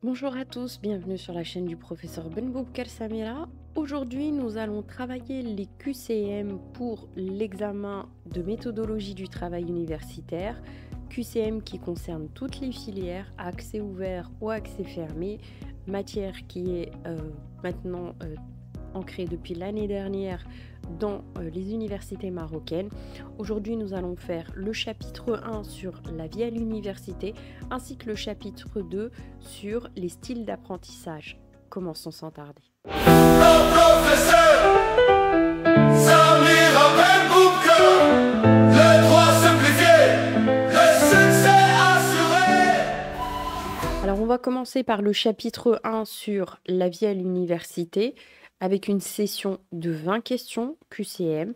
Bonjour à tous, bienvenue sur la chaîne du professeur Benboubker Samira. Aujourd'hui, nous allons travailler les QCM pour l'examen de méthodologie du travail universitaire. QCM qui concerne toutes les filières, accès ouvert ou accès fermé, matière qui est maintenant ancrée depuis l'année dernière dans les universités marocaines. Aujourd'hui, nous allons faire le chapitre 1 sur la vie à l'université ainsi que le chapitre 2 sur les styles d'apprentissage. Commençons sans tarder. Alors, on va commencer par le chapitre 1 sur la vie à l'université avec une session de 20 questions QCM.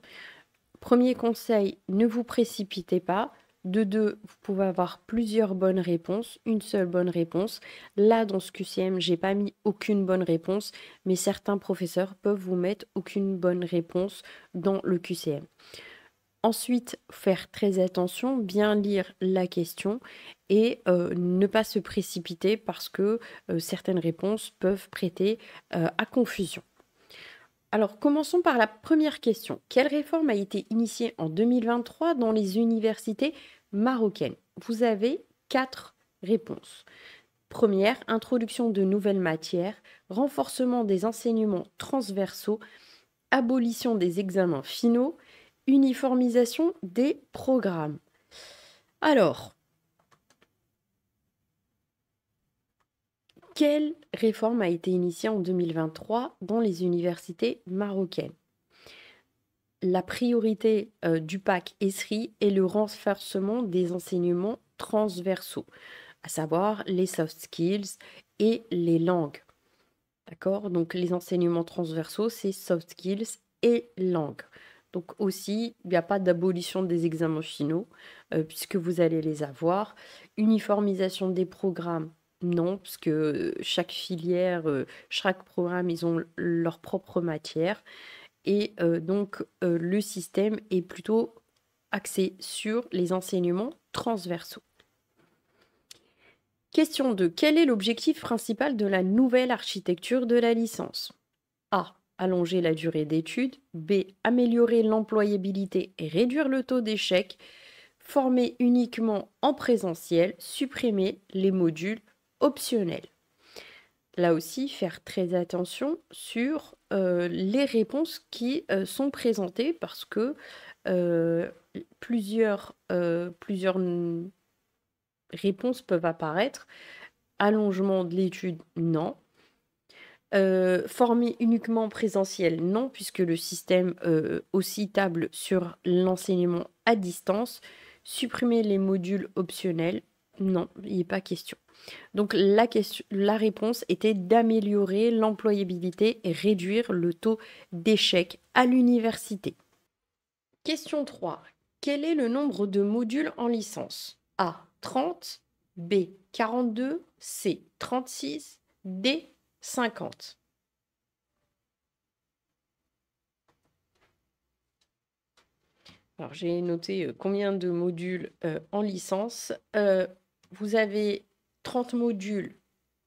Premier conseil, ne vous précipitez pas. De deux, vous pouvez avoir plusieurs bonnes réponses, une seule bonne réponse. Là, dans ce QCM, j'ai pas mis aucune bonne réponse, mais certains professeurs peuvent vous mettre aucune bonne réponse dans le QCM. Ensuite, faire très attention, bien lire la question et ne pas se précipiter parce que certaines réponses peuvent prêter à confusion. Alors, commençons par la première question. Quelle réforme a été initiée en 2023 dans les universités marocaines? Vous avez 4 réponses. Première, introduction de nouvelles matières, renforcement des enseignements transversaux, abolition des examens finaux, uniformisation des programmes. Alors, quelle réforme a été initiée en 2023 dans les universités marocaines? La priorité du PAC ESRI est le renforcement des enseignements transversaux, à savoir les soft skills et les langues. D'accord? Donc les enseignements transversaux, c'est soft skills et langues. Donc aussi, il n'y a pas d'abolition des examens finaux, puisque vous allez les avoir. Uniformisation des programmes, non, parce que chaque filière, chaque programme, ils ont leur propre matière. Et donc, le système est plutôt axé sur les enseignements transversaux. Question 2. Quel est l'objectif principal de la nouvelle architecture de la licence? A. Allonger la durée d'études. B. Améliorer l'employabilité et réduire le taux d'échec. Former uniquement en présentiel. Supprimer les modules optionnels. Là aussi, faire très attention sur les réponses qui sont présentées parce que plusieurs réponses peuvent apparaître. Allongement de l'étude, non. Former uniquement en présentiel, non, puisque le système aussi table sur l'enseignement à distance. Supprimer les modules optionnels, non, il n'est pas question. Donc la réponse était d'améliorer l'employabilité et réduire le taux d'échec à l'université. Question 3. Quel est le nombre de modules en licence? A. 30. B. 42. C. 36. D. 50. Alors j'ai noté combien de modules en licence. Vous avez 30 modules,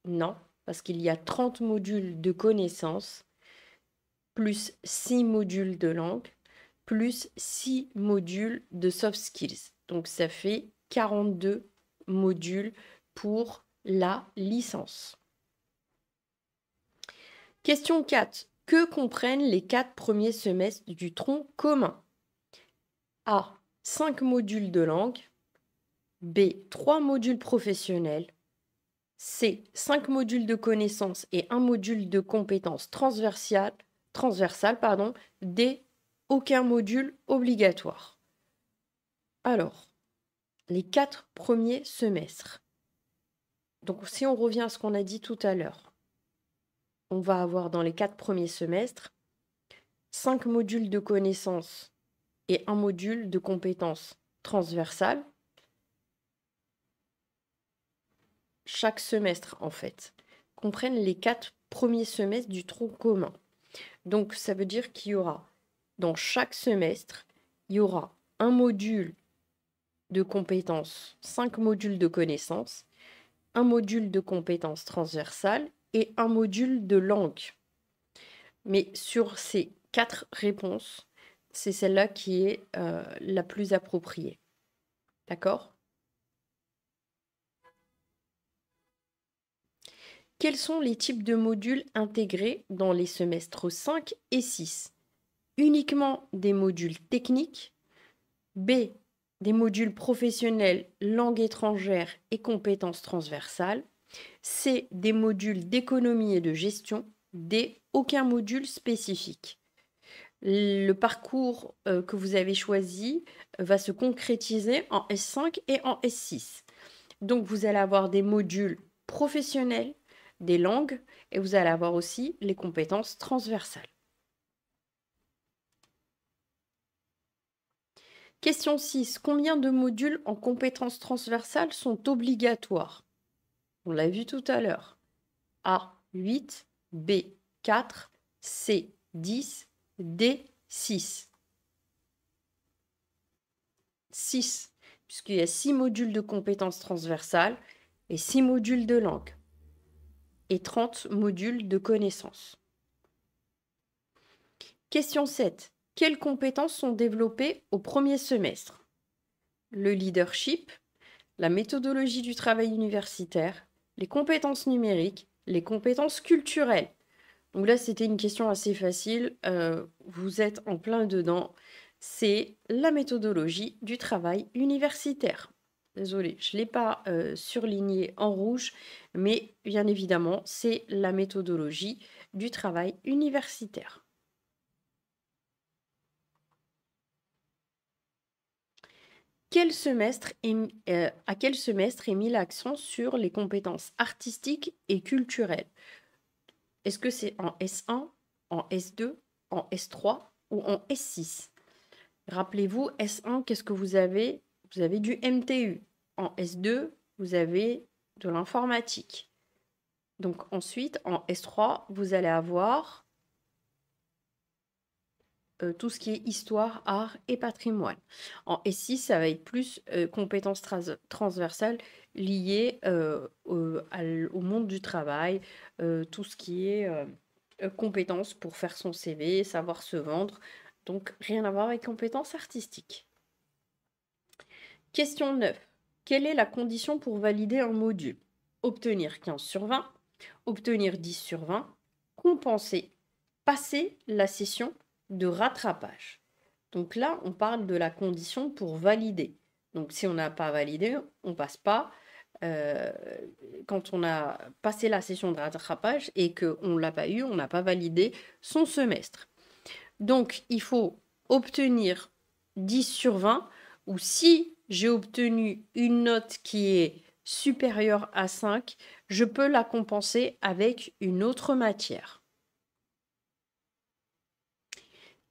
non, parce qu'il y a 30 modules de connaissances, plus 6 modules de langue, plus 6 modules de soft skills. Donc ça fait 42 modules pour la licence. Question 4. Que comprennent les 4 premiers semestres du tronc commun? A. 5 modules de langue. B. 3 modules professionnels. C. 5 modules de connaissances et 1 module de compétences transversales. D. Aucun module obligatoire. Alors, les 4 premiers semestres. Donc, si on revient à ce qu'on a dit tout à l'heure, on va avoir dans les 4 premiers semestres 5 modules de connaissances et 1 module de compétences transversales. Chaque semestre, en fait, comprennent les 4 premiers semestres du tronc commun. Donc, ça veut dire qu'il y aura, dans chaque semestre, il y aura un module de compétences, 5 modules de connaissances un module de compétences transversales et un module de langue. Mais sur ces 4 réponses, c'est celle-là qui est la plus appropriée. D'accord? Quels sont les types de modules intégrés dans les semestres 5 et 6? Uniquement des modules techniques. B, des modules professionnels, langue étrangère et compétences transversales. C, des modules d'économie et de gestion. D, aucun module spécifique. Le parcours que vous avez choisi va se concrétiser en S5 et en S6. Donc, vous allez avoir des modules professionnels, des langues, et vous allez avoir aussi les compétences transversales. Question 6. Combien de modules en compétences transversales sont obligatoires? On l'a vu tout à l'heure. A, 8, B, 4, C, 10, D, 6. 6, puisqu'il y a 6 modules de compétences transversales et 6 modules de langue et 30 modules de connaissances. Question 7. Quelles compétences sont développées au premier semestre? Le leadership, la méthodologie du travail universitaire, les compétences numériques, les compétences culturelles. Donc là, c'était une question assez facile. Vous êtes en plein dedans. C'est la méthodologie du travail universitaire. Désolée, je ne l'ai pas surligné en rouge, mais bien évidemment, c'est la méthodologie du travail universitaire. À quel semestre est mis l'accent sur les compétences artistiques et culturelles? Est-ce que c'est en S1, en S2, en S3 ou en S6? Rappelez-vous, S1, qu'est-ce que vous avez? Vous avez du MTU. En S2, vous avez de l'informatique. Donc ensuite, en S3, vous allez avoir tout ce qui est histoire, art et patrimoine. En S6, ça va être plus compétences transversales liées au monde du travail, tout ce qui est compétences pour faire son CV, savoir se vendre. Donc rien à voir avec compétences artistiques. Question 9. Quelle est la condition pour valider un module? Obtenir 15 sur 20, obtenir 10 sur 20, compenser, passer la session de rattrapage. Donc là, on parle de la condition pour valider. Donc si on n'a pas validé, on passe pas. Quand on a passé la session de rattrapage et qu'on ne l'a pas eu, on n'a pas validé son semestre. Donc il faut obtenir 10 sur 20, ou si j'ai obtenu une note qui est supérieure à 5, je peux la compenser avec une autre matière.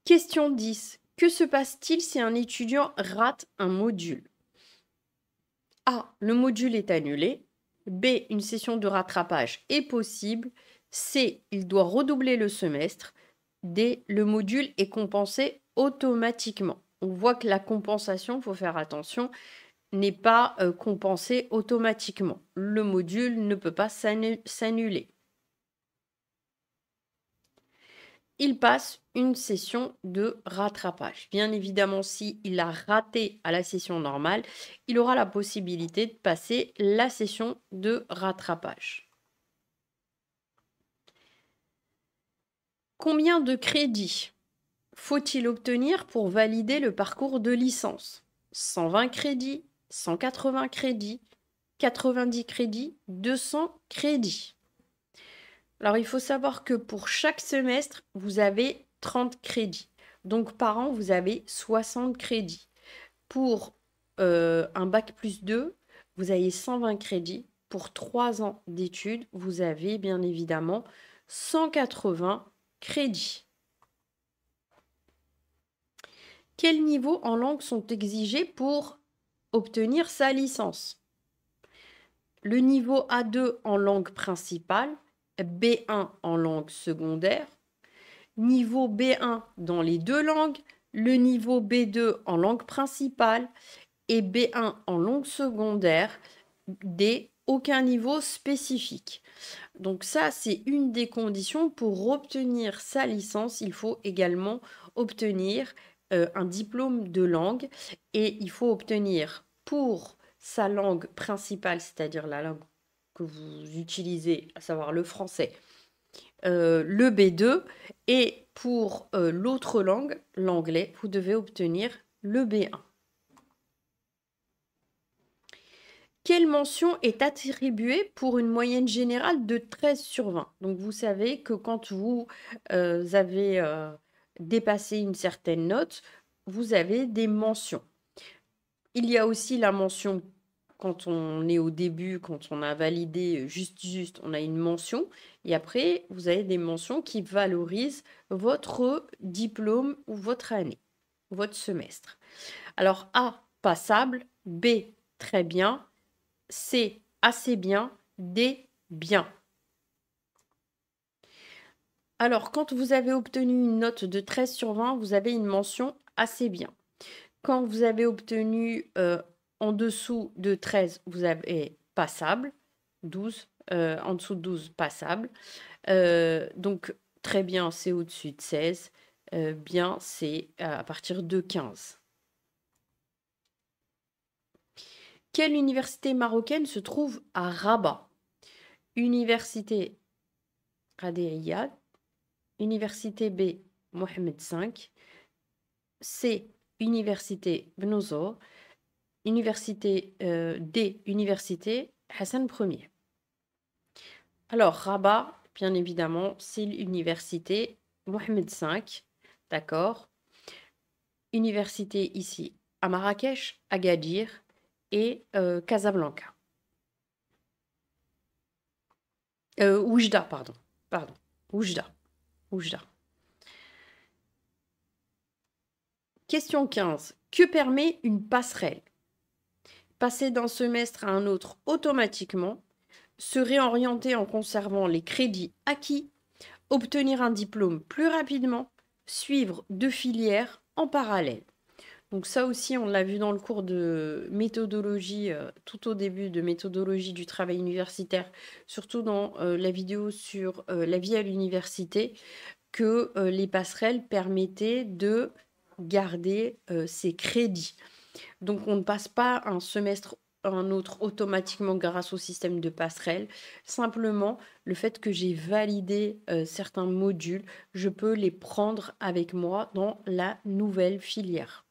Question 10. Que se passe-t-il si un étudiant rate un module? A. Le module est annulé. B. Une session de rattrapage est possible. C. Il doit redoubler le semestre. D. Le module est compensé automatiquement. On voit que la compensation, il faut faire attention, n'est pas compensée automatiquement. Le module ne peut pas s'annuler. Il passe une session de rattrapage. Bien évidemment, s'il a raté à la session normale, il aura la possibilité de passer la session de rattrapage. Combien de crédits faut-il obtenir pour valider le parcours de licence? 120 crédits, 180 crédits, 90 crédits, 200 crédits. Alors, il faut savoir que pour chaque semestre, vous avez 30 crédits. Donc, par an, vous avez 60 crédits. Pour un bac plus 2, vous avez 120 crédits. Pour 3 ans d'études, vous avez bien évidemment 180 crédits. Quels niveaux en langue sont exigés pour obtenir sa licence? Le niveau A2 en langue principale, B1 en langue secondaire, niveau B1 dans les deux langues, le niveau B2 en langue principale et B1 en langue secondaire, des aucun niveau spécifique. Donc ça, c'est une des conditions pour obtenir sa licence. Il faut également obtenir un diplôme de langue et il faut obtenir pour sa langue principale, c'est-à-dire la langue que vous utilisez, à savoir le français, le B2 et pour l'autre langue, l'anglais, vous devez obtenir le B1. Quelle mention est attribuée pour une moyenne générale de 13 sur 20? Donc vous savez que quand vous avez dépassé une certaine note, vous avez des mentions. Il y a aussi la mention quand on est au début, quand on a validé juste, on a une mention. Et après, vous avez des mentions qui valorisent votre diplôme ou votre année, votre semestre. Alors A, passable, B, très bien, C, assez bien, D, bien. Alors, quand vous avez obtenu une note de 13 sur 20, vous avez une mention assez bien. Quand vous avez obtenu en dessous de 13, vous avez passable, 12, en dessous de 12, passable. Donc, très bien, c'est au-dessus de 16. Bien, c'est à partir de 15. Quelle université marocaine se trouve à Rabat? Université Qadiriyat, Université B, Mohamed V, C, Université Benozo, Université D, Université Hassan Ier. Alors, Rabat, bien évidemment, c'est l'université Mohamed V, d'accord. Université ici à Marrakech, Agadir et Casablanca. Oujda, pardon. Oujda. Question 15. Que permet une passerelle? Passer d'un semestre à un autre automatiquement, se réorienter en conservant les crédits acquis, obtenir un diplôme plus rapidement, suivre 2 filières en parallèle. Donc ça aussi, on l'a vu dans le cours de méthodologie, tout au début de méthodologie du travail universitaire, surtout dans la vidéo sur la vie à l'université, que les passerelles permettaient de garder ses crédits. Donc on ne passe pas un semestre à un autre automatiquement grâce au système de passerelle. Simplement, le fait que j'ai validé certains modules, je peux les prendre avec moi dans la nouvelle filière.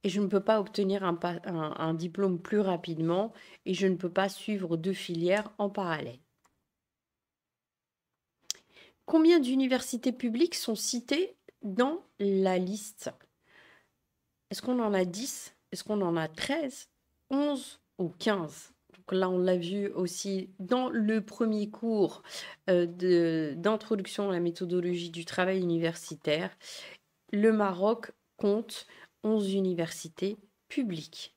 Et je ne peux pas obtenir un diplôme plus rapidement et je ne peux pas suivre 2 filières en parallèle. Combien d'universités publiques sont citées dans la liste? Est-ce qu'on en a 10? Est-ce qu'on en a 13, 11 ou 15? Donc là, on l'a vu aussi dans le premier cours d'introduction à la méthodologie du travail universitaire. Le Maroc compte 11 universités publiques.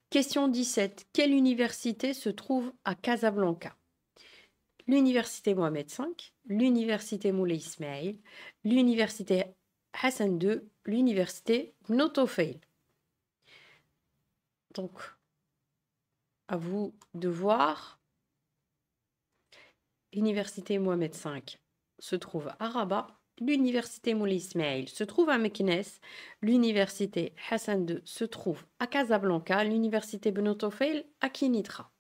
Question 17. Quelle université se trouve à Casablanca? L'université Mohamed V, l'université Moulay Ismail, l'université Hassan II, l'université Gnotofeil. Donc, à vous de voir. L'université Mohamed V se trouve à Rabat, l'université Moulay Ismail se trouve à Meknès, l'université Hassan II se trouve à Casablanca, l'université Gnotofeil à Kinitra.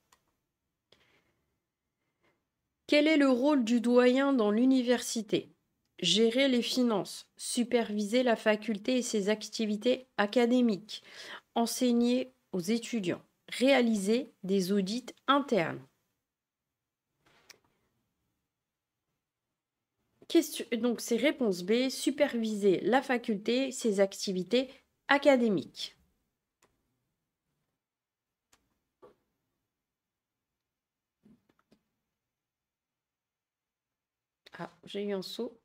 Quel est le rôle du doyen dans l'université? Gérer les finances, superviser la faculté et ses activités académiques, enseigner aux étudiants, réaliser des audits internes. Donc c'est réponse B, superviser la faculté, ses activités académiques. Ah, j'ai eu un saut.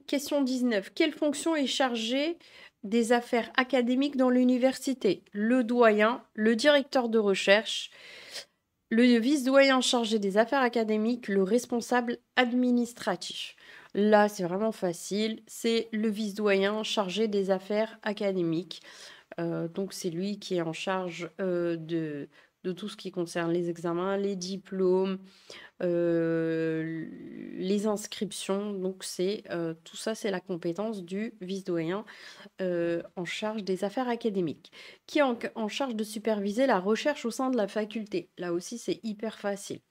Question 19. Quelle fonction est chargée des affaires académiques dans l'université? Le doyen, le directeur de recherche, le vice-doyen chargé des affaires académiques, le responsable administratif. Là, c'est vraiment facile. C'est le vice-doyen chargé des affaires académiques. Donc c'est lui qui est en charge, de tout ce qui concerne les examens, les diplômes, les inscriptions. Donc tout ça, c'est la compétence du vice-doyen, en charge des affaires académiques, qui est en charge de superviser la recherche au sein de la faculté. Là aussi, c'est hyper facile.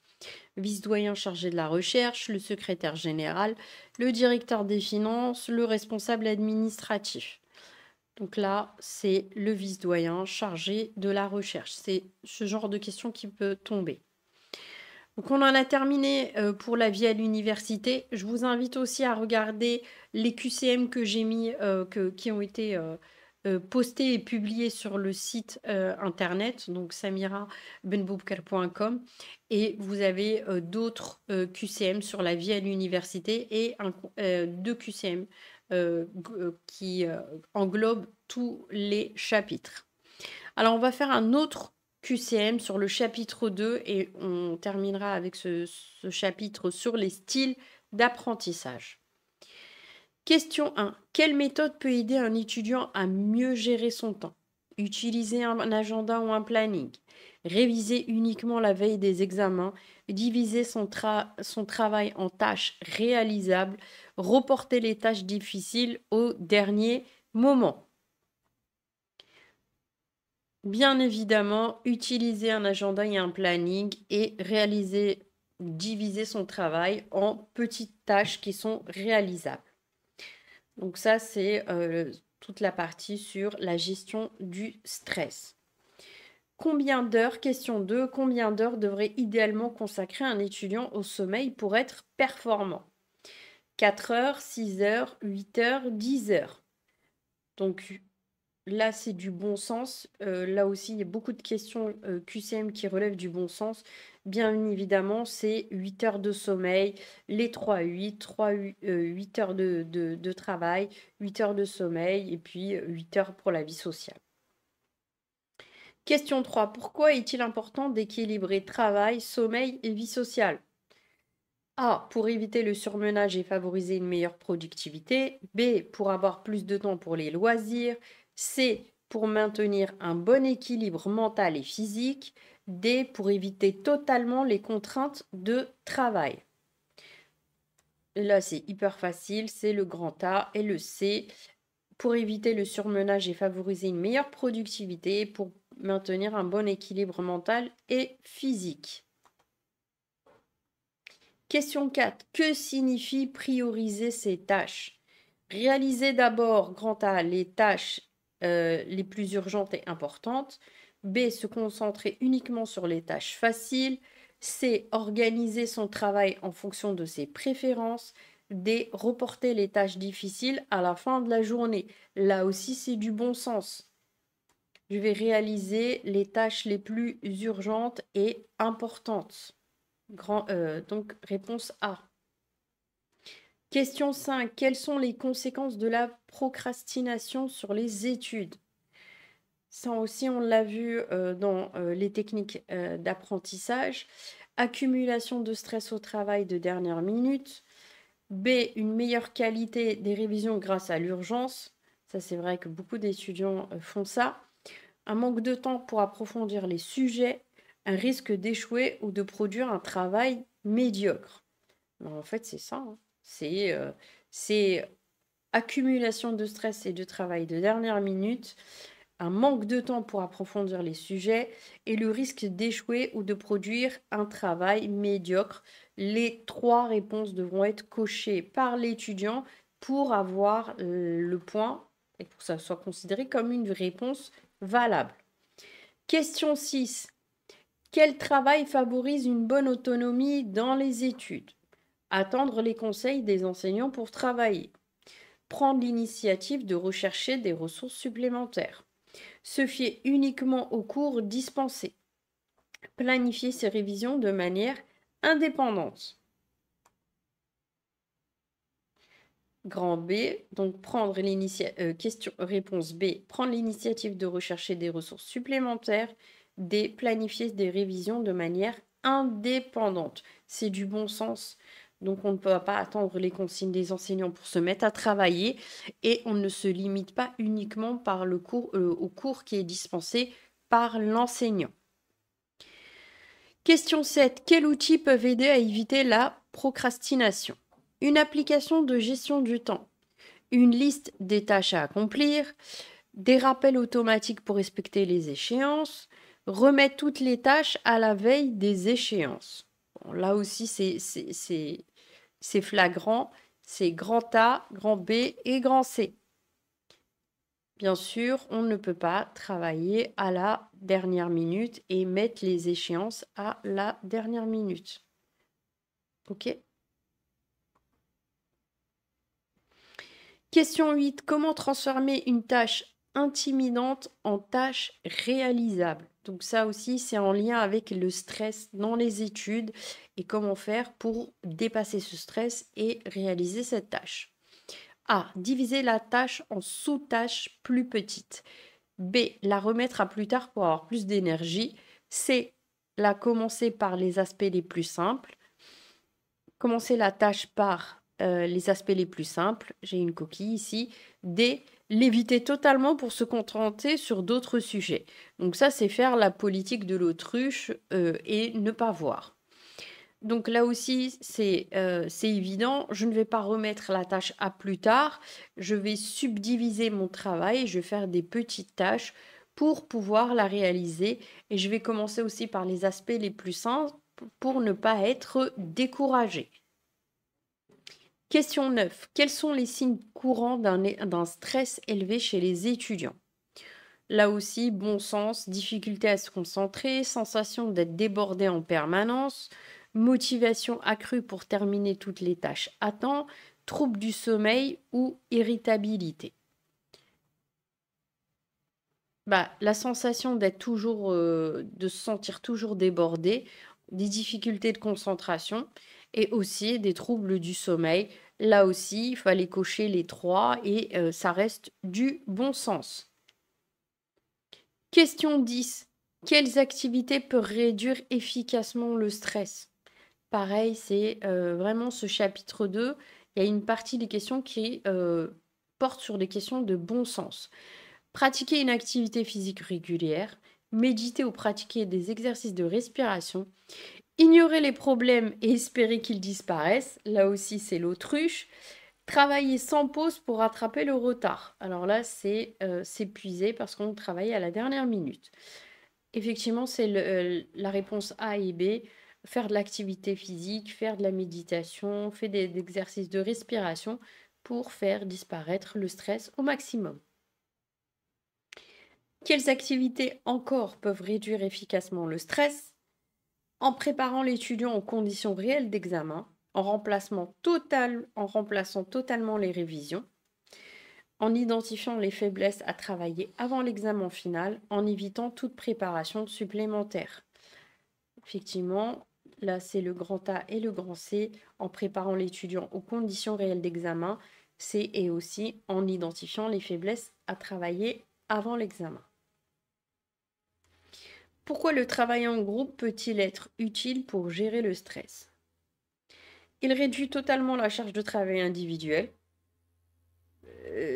Vice-doyen chargé de la recherche, le secrétaire général, le directeur des finances, le responsable administratif. Donc là, c'est le vice-doyen chargé de la recherche. C'est ce genre de questions qui peut tomber. Donc on en a terminé pour la vie à l'université. Je vous invite aussi à regarder les QCM que j'ai mis, qui ont été postés et publiés sur le site internet, donc samirabenboubkar.com. Et vous avez d'autres QCM sur la vie à l'université et deux QCM qui englobent tous les chapitres. Alors on va faire un autre QCM sur le chapitre 2 et on terminera avec ce chapitre sur les styles d'apprentissage. Question 1. Quelle méthode peut aider un étudiant à mieux gérer son temps? Utiliser un agenda ou un planning, réviser uniquement la veille des examens, diviser son travail en tâches réalisables, reporter les tâches difficiles au dernier moment. Bien évidemment, utiliser un agenda et un planning et diviser son travail en petites tâches qui sont réalisables. Donc ça, c'est toute la partie sur la gestion du stress. Combien d'heures, question 2, combien d'heures devrait idéalement consacrer un étudiant au sommeil pour être performant? 4 heures, 6 heures, 8 heures, 10 heures. Donc là, c'est du bon sens. Là aussi, il y a beaucoup de questions QCM qui relèvent du bon sens. Bien évidemment, c'est 8 heures de sommeil, les 3-8, 8 heures de travail, 8 heures de sommeil et puis 8 heures pour la vie sociale. Question 3. Pourquoi est-il important d'équilibrer travail, sommeil et vie sociale? A. Pour éviter le surmenage et favoriser une meilleure productivité. B. Pour avoir plus de temps pour les loisirs. C. Pour maintenir un bon équilibre mental et physique. D. Pour éviter totalement les contraintes de travail. Là, c'est hyper facile, c'est le grand A. Et le C. Pour éviter le surmenage et favoriser une meilleure productivité. Pour maintenir un bon équilibre mental et physique. Question 4. Que signifie prioriser ses tâches? Réaliser d'abord, grand A, les tâches les plus urgentes et importantes. B. Se concentrer uniquement sur les tâches faciles. C. Organiser son travail en fonction de ses préférences. D. Reporter les tâches difficiles à la fin de la journée. Là aussi, c'est du bon sens. Je vais réaliser les tâches les plus urgentes et importantes. Donc, réponse A. Question 5. Quelles sont les conséquences de la procrastination sur les études? Ça aussi, on l'a vu dans les techniques d'apprentissage. Accumulation de stress au travail de dernière minute. B. Une meilleure qualité des révisions grâce à l'urgence. Ça, c'est vrai que beaucoup d'étudiants font ça. Un manque de temps pour approfondir les sujets. Un risque d'échouer ou de produire un travail médiocre. En fait, c'est ça. Hein. C'est accumulation de stress et de travail de dernière minute, un manque de temps pour approfondir les sujets et le risque d'échouer ou de produire un travail médiocre. Les 3 réponses devront être cochées par l'étudiant pour avoir le point et pour que ça soit considéré comme une réponse valable. Question 6. Quel travail favorise une bonne autonomie dans les études? Attendre les conseils des enseignants pour travailler. Prendre l'initiative de rechercher des ressources supplémentaires. Se fier uniquement aux cours dispensés. Planifier ses révisions de manière indépendante. Grand B, donc réponse B, prendre l'initiative de rechercher des ressources supplémentaires. D, planifier des révisions de manière indépendante. C'est du bon sens. Donc, on ne peut pas attendre les consignes des enseignants pour se mettre à travailler et on ne se limite pas uniquement par au cours qui est dispensé par l'enseignant. Question 7. Quels outils peuvent aider à éviter la procrastination? Une application de gestion du temps, une liste des tâches à accomplir, des rappels automatiques pour respecter les échéances, remettre toutes les tâches à la veille des échéances. Bon, là aussi, c'est flagrant, c'est grand A, grand B et grand C. Bien sûr, on ne peut pas travailler à la dernière minute et mettre les échéances à la dernière minute. OK? Question 8. Comment transformer une tâche intimidante en tâche réalisable? Donc ça aussi, c'est en lien avec le stress dans les études et comment faire pour dépasser ce stress et réaliser cette tâche. A. Diviser la tâche en sous-tâches plus petites. B. La remettre à plus tard pour avoir plus d'énergie. C. La commencer par les aspects les plus simples. Commencer la tâche par les aspects les plus simples. J'ai une coquille ici. D. L'éviter totalement pour se concentrer sur d'autres sujets. Donc ça, c'est faire la politique de l'autruche et ne pas voir. Donc là aussi, c'est évident, je ne vais pas remettre la tâche à plus tard, je vais subdiviser mon travail, je vais faire des petites tâches pour pouvoir la réaliser et je vais commencer aussi par les aspects les plus simples pour ne pas être découragé. Question 9. Quels sont les signes courants d'un stress élevé chez les étudiants? Là aussi, bon sens, difficulté à se concentrer, sensation d'être débordé en permanence, motivation accrue pour terminer toutes les tâches à temps, troubles du sommeil ou irritabilité. La sensation d'être toujours, de se sentir toujours débordé, des difficultés de concentration et aussi des troubles du sommeil. Là aussi, il fallait cocher les 3 et ça reste du bon sens. Question 10. Quelles activités peuvent réduire efficacement le stress? Pareil, c'est vraiment ce chapitre 2. Il y a une partie des questions qui porte sur des questions de bon sens. Pratiquer une activité physique régulière, méditer ou pratiquer des exercices de respiration, ignorer les problèmes et espérer qu'ils disparaissent. Là aussi, c'est l'autruche. Travailler sans pause pour rattraper le retard. Alors là, c'est s'épuiser parce qu'on travaille à la dernière minute. Effectivement, c'est la réponse A et B. Faire de l'activité physique, faire de la méditation, faire des exercices de respiration pour faire disparaître le stress au maximum. Quelles activités encore peuvent réduire efficacement le stress? En préparant l'étudiant aux conditions réelles d'examen, en remplaçant totalement les révisions, en identifiant les faiblesses à travailler avant l'examen final, en évitant toute préparation supplémentaire. Effectivement, là c'est le grand A et le grand C, en préparant l'étudiant aux conditions réelles d'examen, C et aussi en identifiant les faiblesses à travailler avant l'examen. Pourquoi le travail en groupe peut-il être utile pour gérer le stress? Il réduit totalement la charge de travail individuelle.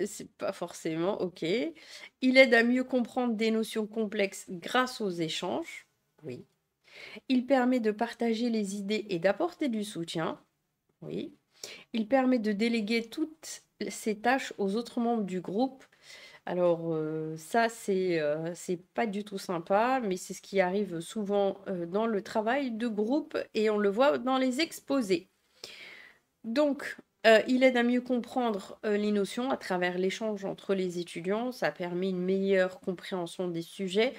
C'est pas forcément, ok. Il aide à mieux comprendre des notions complexes grâce aux échanges. Oui. Il permet de partager les idées et d'apporter du soutien. Oui. Il permet de déléguer toutes ces tâches aux autres membres du groupe. Alors ça, c'est pas du tout sympa, mais c'est ce qui arrive souvent dans le travail de groupe et on le voit dans les exposés. Donc, il aide à mieux comprendre les notions à travers l'échange entre les étudiants. Ça permet une meilleure compréhension des sujets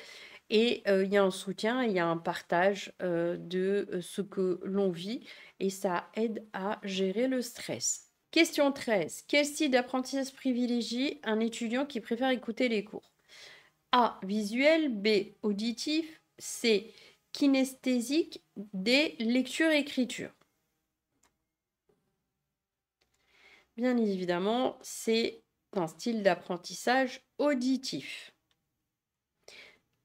et il y a un soutien, il y a un partage de ce que l'on vit et ça aide à gérer le stress. Question 13. Quel style d'apprentissage privilégie un étudiant qui préfère écouter les cours? A. Visuel. B. Auditif. C. Kinesthésique. D. Lecture-écriture. Bien évidemment, c'est un style d'apprentissage auditif.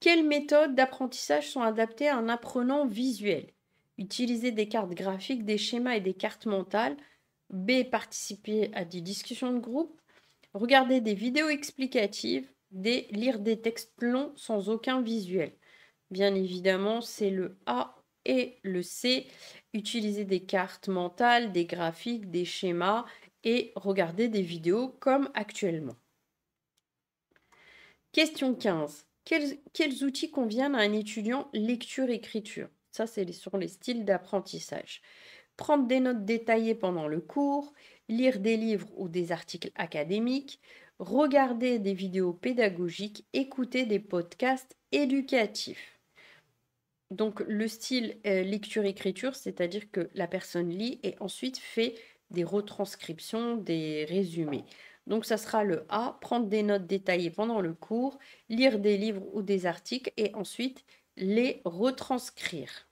Quelles méthodes d'apprentissage sont adaptées à un apprenant visuel? Utiliser des cartes graphiques, des schémas et des cartes mentales. B. Participer à des discussions de groupe. Regarder des vidéos explicatives. D. Lire des textes longs sans aucun visuel. Bien évidemment, c'est le A et le C. Utiliser des cartes mentales, des graphiques, des schémas et regarder des vidéos comme actuellement. Question 15. Quels outils conviennent à un étudiant lecture-écriture? Ça, c'est sur les styles d'apprentissage. Prendre des notes détaillées pendant le cours, lire des livres ou des articles académiques, regarder des vidéos pédagogiques, écouter des podcasts éducatifs. Donc le style lecture-écriture, c'est-à-dire que la personne lit et ensuite fait des retranscriptions, des résumés. Donc ça sera le A, prendre des notes détaillées pendant le cours, lire des livres ou des articles et ensuite les retranscrire.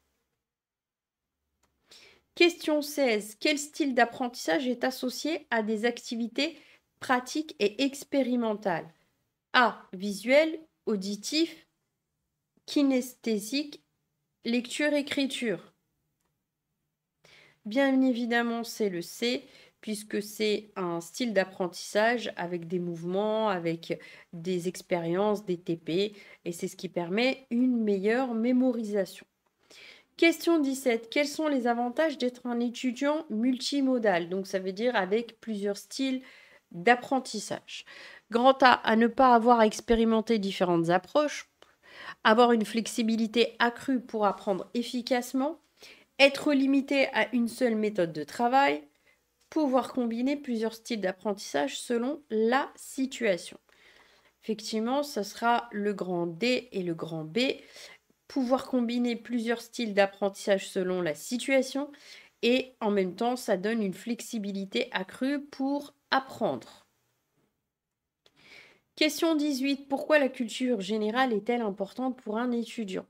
Question 16. Quel style d'apprentissage est associé à des activités pratiques et expérimentales? A. Visuel, auditif, kinesthésique, lecture-écriture. Bien évidemment, c'est le C, puisque c'est un style d'apprentissage avec des mouvements, avec des expériences, des TP, et c'est ce qui permet une meilleure mémorisation. Question 17. Quels sont les avantages d'être un étudiant multimodal? Donc ça veut dire avec plusieurs styles d'apprentissage. Grand A, à ne pas avoir à expérimenter différentes approches, avoir une flexibilité accrue pour apprendre efficacement, être limité à une seule méthode de travail, pouvoir combiner plusieurs styles d'apprentissage selon la situation. Effectivement, ce sera le grand D et le grand B. Pouvoir combiner plusieurs styles d'apprentissage selon la situation et en même temps, ça donne une flexibilité accrue pour apprendre. Question 18. Pourquoi la culture générale est-elle importante pour un étudiant?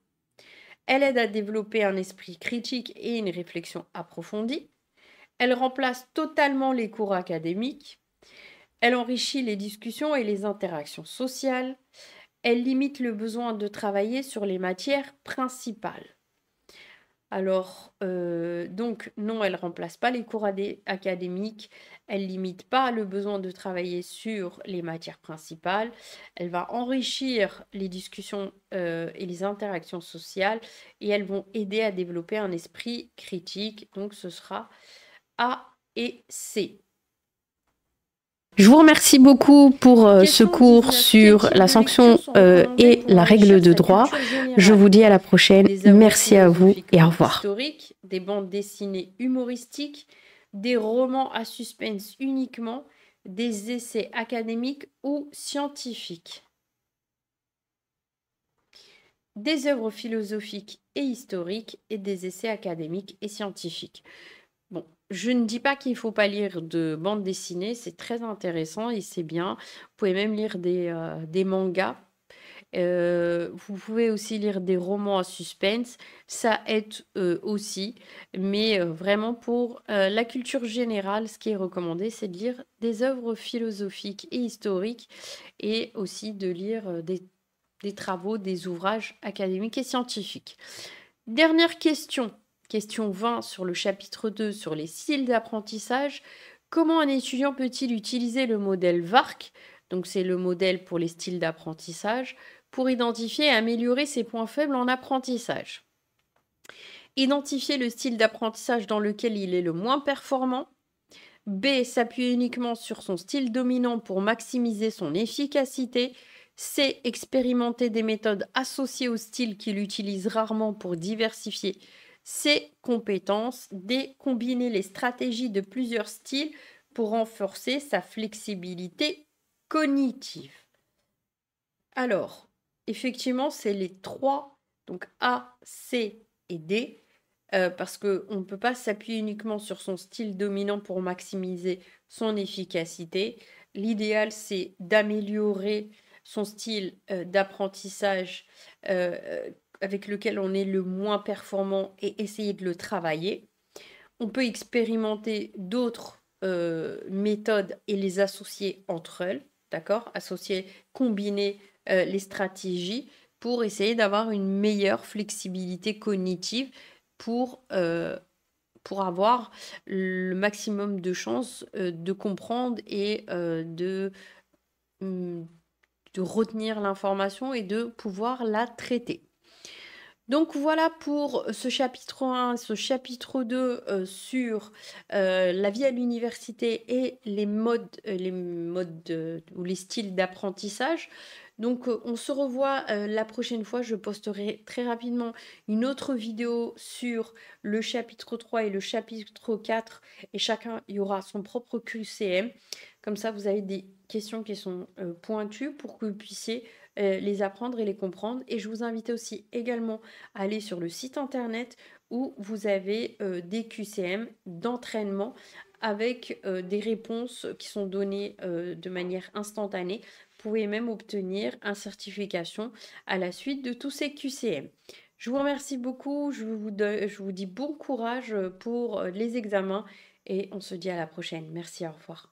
Elle aide à développer un esprit critique et une réflexion approfondie. Elle remplace totalement les cours académiques. Elle enrichit les discussions et les interactions sociales. Elle limite le besoin de travailler sur les matières principales. Alors, donc, non, elle ne remplace pas les cours académiques, elle limite pas le besoin de travailler sur les matières principales, elle va enrichir les discussions et les interactions sociales et elles vont aider à développer un esprit critique. Donc, ce sera A et C. Je vous remercie beaucoup pour ce cours sur la sanction et la règle de droit. Je vous dis à la prochaine. Merci à vous et au revoir. Historique, des bandes dessinées humoristiques, des romans à suspense uniquement, des essais académiques ou scientifiques, des œuvres philosophiques et historiques et des essais académiques et scientifiques. Bon, je ne dis pas qu'il ne faut pas lire de bande dessinée, c'est très intéressant et c'est bien. Vous pouvez même lire des mangas. Vous pouvez aussi lire des romans à suspense, ça aide aussi. Mais vraiment pour la culture générale, ce qui est recommandé, c'est de lire des œuvres philosophiques et historiques et aussi de lire des travaux, des ouvrages académiques et scientifiques. Dernière question. Question 20 sur le chapitre 2 sur les styles d'apprentissage. Comment un étudiant peut-il utiliser le modèle VARC, donc c'est le modèle pour les styles d'apprentissage, pour identifier et améliorer ses points faibles en apprentissage? Identifier le style d'apprentissage dans lequel il est le moins performant. B. S'appuyer uniquement sur son style dominant pour maximiser son efficacité. C. Expérimenter des méthodes associées au style qu'il utilise rarement pour diversifier ses compétences. D. Combiner les stratégies de plusieurs styles pour renforcer sa flexibilité cognitive. Alors, effectivement, c'est les trois, donc A, C et D, parce qu'on ne peut pas s'appuyer uniquement sur son style dominant pour maximiser son efficacité. L'idéal, c'est d'améliorer son style d'apprentissage avec lequel on est le moins performant et essayer de le travailler. On peut expérimenter d'autres méthodes et les associer entre elles, d'accord? Associer, combiner les stratégies pour essayer d'avoir une meilleure flexibilité cognitive pour avoir le maximum de chances, de comprendre et mmh, de retenir l'information et de pouvoir la traiter. Donc voilà pour ce chapitre 1, ce chapitre 2 sur la vie à l'université et les modes ou les styles d'apprentissage. Donc on se revoit la prochaine fois. Je posterai très rapidement une autre vidéo sur le chapitre 3 et le chapitre 4 et chacun y aura son propre QCM. Comme ça, vous avez des questions qui sont pointues pour que vous puissiez les apprendre et les comprendre. Et je vous invite aussi également à aller sur le site internet où vous avez des QCM d'entraînement avec des réponses qui sont données de manière instantanée. Vous pouvez même obtenir une certification à la suite de tous ces QCM. Je vous remercie beaucoup, je vous dis bon courage pour les examens et on se dit à la prochaine. Merci, au revoir.